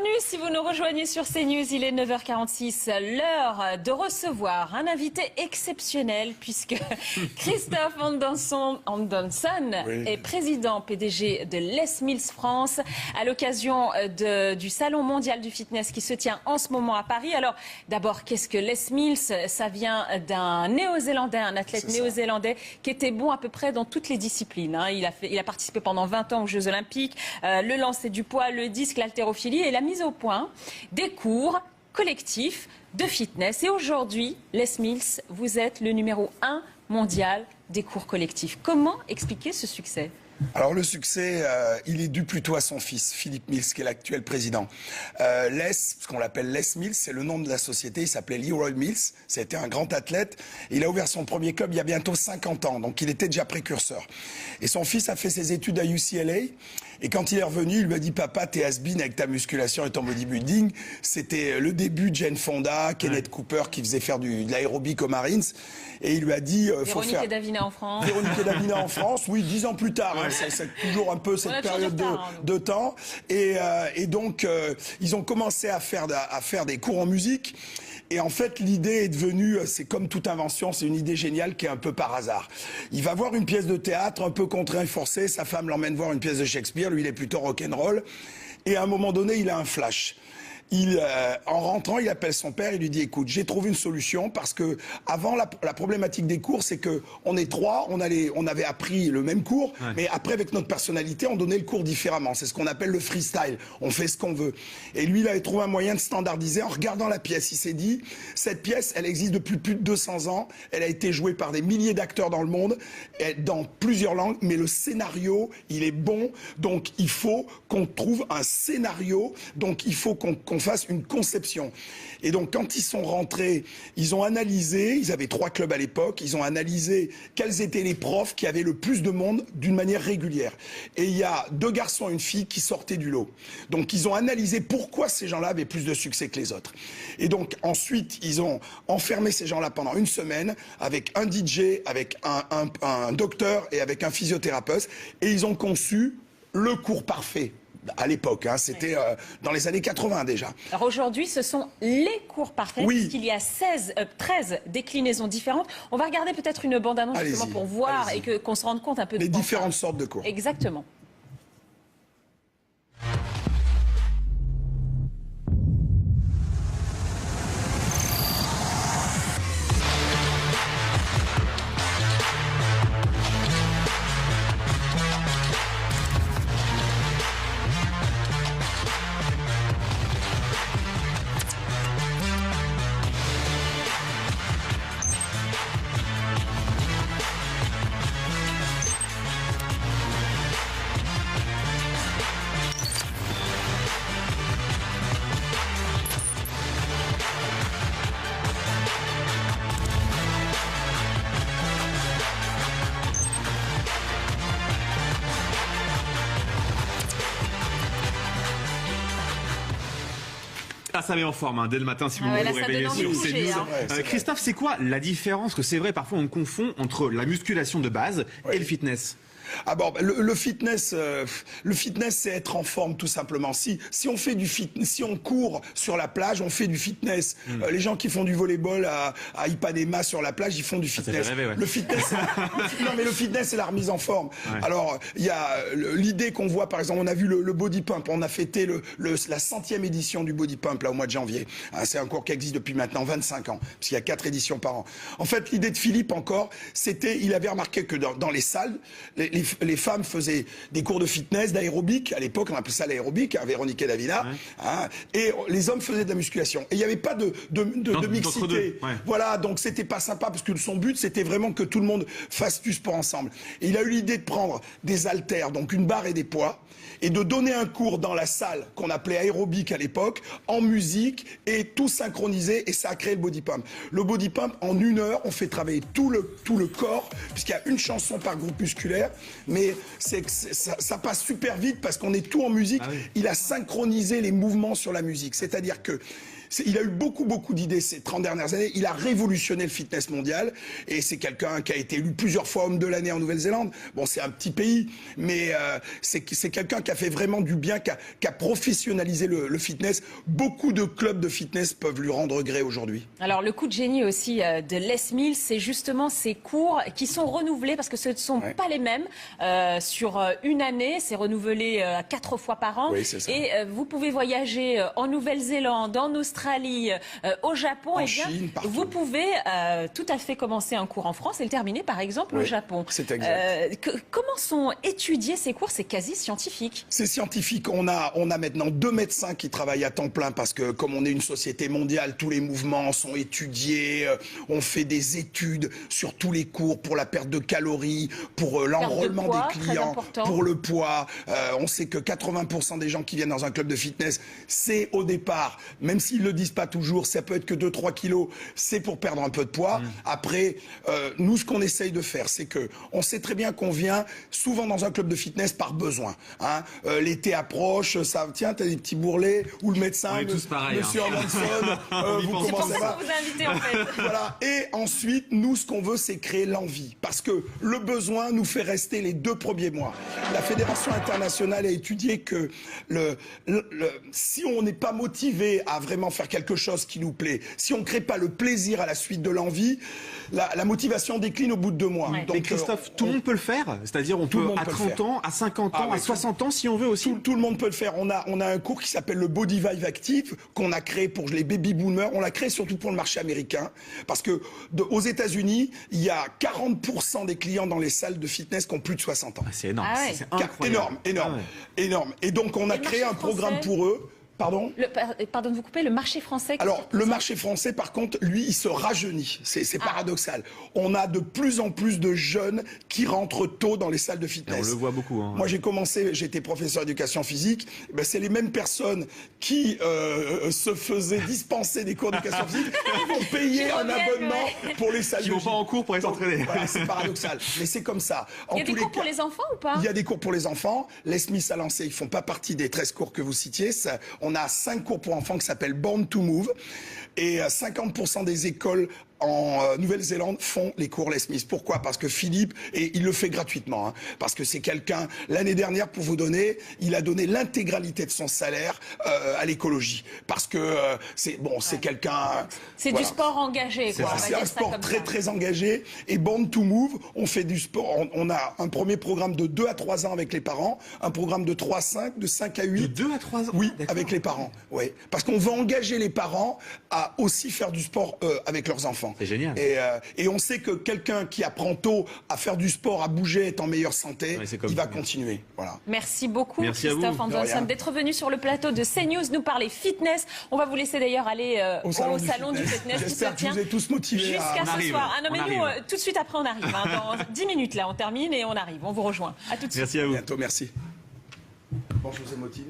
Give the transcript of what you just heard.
Bienvenue si vous nous rejoignez sur CNews, il est 9h46, l'heure de recevoir un invité exceptionnel puisque Christophe Anderson est président PDG de Les Mills France à l'occasion du Salon mondial du fitness qui se tient en ce moment à Paris. Alors d'abord, qu'est-ce que Les Mills? Ça vient d'un néo-zélandais, un athlète néo-zélandais qui était bon à peu près dans toutes les disciplines. Il a participé pendant 20 ans aux Jeux Olympiques, le lancer du poids, le disque, l'haltérophilie et la mise au point des cours collectifs de fitness. Et aujourd'hui, Les Mills, vous êtes le numéro 1 mondial des cours collectifs. Comment expliquer ce succès ? Alors le succès, il est dû plutôt à son fils, Philippe Mills, qui est l'actuel président. Ce qu'on l'appelle Les Mills, c'est le nom de la société, il s'appelait Leroy Mills, c'était un grand athlète. Il a ouvert son premier club il y a bientôt 50 ans, donc il était déjà précurseur. Et son fils a fait ses études à UCLA, et quand il est revenu, il lui a dit « Papa, t'es has-been avec ta musculation et ton bodybuilding ». C'était le début de Jane Fonda, Kenneth Cooper qui faisait faire de l'aérobic aux Marines. Et il lui a dit Véronique et Davina en France. Véronique et Davina en France, oui, 10 ans plus tard. C'est toujours un peu cette période de temps. Et donc, ils ont commencé à faire des cours en musique. Et en fait, l'idée est devenue, c'est comme toute invention, c'est une idée géniale qui est un peu par hasard. Il va voir une pièce de théâtre, un peu contraint et forcé, sa femme l'emmène voir une pièce de Shakespeare, lui il est plutôt rock'n'roll. Et à un moment donné, il a un flash. En rentrant, il appelle son père, il lui dit « Écoute, j'ai trouvé une solution parce que avant la problématique des cours, c'est que on est trois, on avait appris le même cours, mais après avec notre personnalité, on donnait le cours différemment. C'est ce qu'on appelle le freestyle. On fait ce qu'on veut. Et lui, il avait trouvé un moyen de standardiser en regardant la pièce. Il s'est dit cette pièce, elle existe depuis plus de 200 ans. Elle a été jouée par des milliers d'acteurs dans le monde, dans plusieurs langues, mais le scénario, il est bon. Donc il faut qu'on trouve un scénario. Donc il faut qu'on fasse une conception. Et donc quand ils sont rentrés, ils ont analysé, ils avaient 3 clubs à l'époque, ils ont analysé quels étaient les profs qui avaient le plus de monde d'une manière régulière. Et il y a 2 garçons et une fille qui sortaient du lot. Donc ils ont analysé pourquoi ces gens-là avaient plus de succès que les autres. Et donc ensuite, ils ont enfermé ces gens-là pendant une semaine avec un DJ, avec un docteur et avec un physiothérapeute. Et ils ont conçu le cours parfait. À l'époque, c'était dans les années 80 déjà. Alors aujourd'hui, ce sont les cours parfaits, puisqu'il y a 13 déclinaisons différentes. On va regarder peut-être une bande-annonce justement pour voir et qu'on se rende compte un peu des différentes sortes de cours. Exactement. Ah, ça met en forme dès le matin si vous vous réveillez sur CNews. Christophe, c'est quoi la différence? Que c'est vrai, parfois on confond entre la musculation de base et le fitness. Ah bon, le fitness, c'est être en forme tout simplement. Si on fait du fitness, si on court sur la plage, on fait du fitness. Les gens qui font du volleyball à Ipanema sur la plage, ils font du fitness. Rêvé, Le fitness, non mais le fitness c'est la remise en forme. Alors il y a l'idée qu'on voit, par exemple, on a vu le body pump, on a fêté la 100e édition du body pump là au mois de janvier. C'est un cours qui existe depuis maintenant 25 ans, puisqu'il y a 4 éditions par an. En fait, l'idée de Philippe encore, c'était, il avait remarqué que dans les salles, les femmes faisaient des cours de fitness, d'aérobic. À l'époque, on appelait ça l'aérobic, Véronique et Davina. Et les hommes faisaient de la musculation. Et il n'y avait pas de mixité. Voilà, donc c'était pas sympa parce que son but, c'était vraiment que tout le monde fasse du sport ensemble. Et il a eu l'idée de prendre des haltères, donc une barre et des poids, et de donner un cours dans la salle qu'on appelait aérobic à l'époque, en musique, et tout synchronisé, et ça a créé le body pump. Le body pump, en 1 heure, on fait travailler tout le corps, puisqu'il y a une chanson par groupe musculaire, mais ça passe super vite parce qu'on est tout en musique. Il a synchronisé les mouvements sur la musique, c'est-à-dire que il a eu beaucoup d'idées ces 30 dernières années. Il a révolutionné le fitness mondial et c'est quelqu'un qui a été élu plusieurs fois homme de l'année en Nouvelle-Zélande. Bon, c'est un petit pays, mais c'est quelqu'un qui a fait vraiment du bien, qui a professionnalisé le fitness. Beaucoup de clubs de fitness peuvent lui rendre gré aujourd'hui. Alors, le coup de génie aussi de Les Mills, c'est justement ces cours qui sont renouvelés parce que ce ne sont pas les mêmes sur une année. C'est renouvelé 4 fois par an. Oui, c'est ça. Et vous pouvez voyager en Nouvelle-Zélande, en Australie, au Japon. En Chine, partout. Vous pouvez tout à fait commencer un cours en France et le terminer, par exemple, au Japon. C'est exact. Comment sont étudiés ces cours? C'est quasi scientifique. C'est scientifique. On a maintenant 2 médecins qui travaillent à temps plein parce que comme on est une société mondiale, tous les mouvements sont étudiés. On fait des études sur tous les cours pour la perte de calories, pour l'enrôlement des clients, pour le poids. On sait que 80% des gens qui viennent dans un club de fitness, c'est au départ, même s'ils le disent pas toujours, ça peut être que 2-3 kilos, c'est pour perdre un peu de poids. Après, nous, ce qu'on essaye de faire, c'est que on sait très bien qu'on vient souvent dans un club de fitness par besoin. Hein. L'été approche, ça, tiens, t'as des petits bourrelets, ou le médecin, on est tous pareils, monsieur Anderson, vous C'est pour commencez ça qu'on vous a invité, en fait. Voilà. Et ensuite, nous, ce qu'on veut, c'est créer l'envie. Parce que le besoin nous fait rester les 2 premiers mois. La Fédération internationale a étudié que si on n'est pas motivé à vraiment faire quelque chose qui nous plaît, si on ne crée pas le plaisir à la suite de l'envie, la motivation décline au bout de 2 mois. Ouais. Donc, mais Christophe, tout le monde peut le faire? C'est-à-dire on peut à 30 ans, à 50 ans, à 60 ans si on veut aussi? Tout le monde peut le faire. On a un cours qui s'appelle le Body Vibe Active qu'on a créé pour les baby boomers. On l'a créé surtout pour le marché américain parce que aux États-Unis, il y a 40% des clients dans les salles de fitness qui ont plus de 60 ans. C'est énorme. Ah ouais. C'est incroyable. Énorme. Et donc on a créé un programme pour eux. Pardon ? Pardon de vous couper, le marché français. Alors, le marché français, par contre, lui, il se rajeunit. C'est paradoxal. On a de plus en plus de jeunes qui rentrent tôt dans les salles de fitness. Et on le voit beaucoup. Hein. Moi, j'étais professeur d'éducation physique. Ben, c'est les mêmes personnes qui se faisaient dispenser des cours d'éducation physique qui vont payer un abonnement pour les salles de gym. Qui vont pas en cours pour aller s'entraîner. Voilà, c'est paradoxal. Mais c'est comme ça. Il y a des cours pour les enfants ou pas ? Il y a des cours pour les enfants. Les Smiths a lancé, ils font pas partie des 13 cours que vous citiez. On a 5 cours pour enfants qui s'appellent Born to Move. Et 50% des écoles en Nouvelle-Zélande font les cours Les Smiths. Pourquoi ? Parce que Philippe, et il le fait gratuitement, hein, parce que c'est quelqu'un, l'année dernière, pour vous donner, il a donné l'intégralité de son salaire à l'écologie. Parce que c'est quelqu'un... C'est du sport engagé, quoi. C'est un sport très engagé. Et Born to Move, on fait du sport. On a un premier programme de 2 à 3 ans avec les parents, un programme de 3 à 5, de 5 à 8. De 2 à 3 ans ? Oui, avec les parents. Oui. Parce qu'on veut engager les parents à aussi faire du sport avec leurs enfants. C'est génial. Et on sait que quelqu'un qui apprend tôt à faire du sport, à bouger, est en meilleure santé, il va continuer. Voilà. Merci beaucoup, Merci Christophe Anderson, d'être venu sur le plateau de CNews nous parler fitness. On va vous laisser d'ailleurs aller au salon du fitness. J'espère que vous êtes tous motivés. Jusqu'à ce soir. Ah non, mais nous, tout de suite après, on arrive. Hein. Dans 10 minutes, là, on termine et on arrive. On vous rejoint. À tout de suite. Merci à vous. À bientôt, merci. Bon, je vous ai motivé.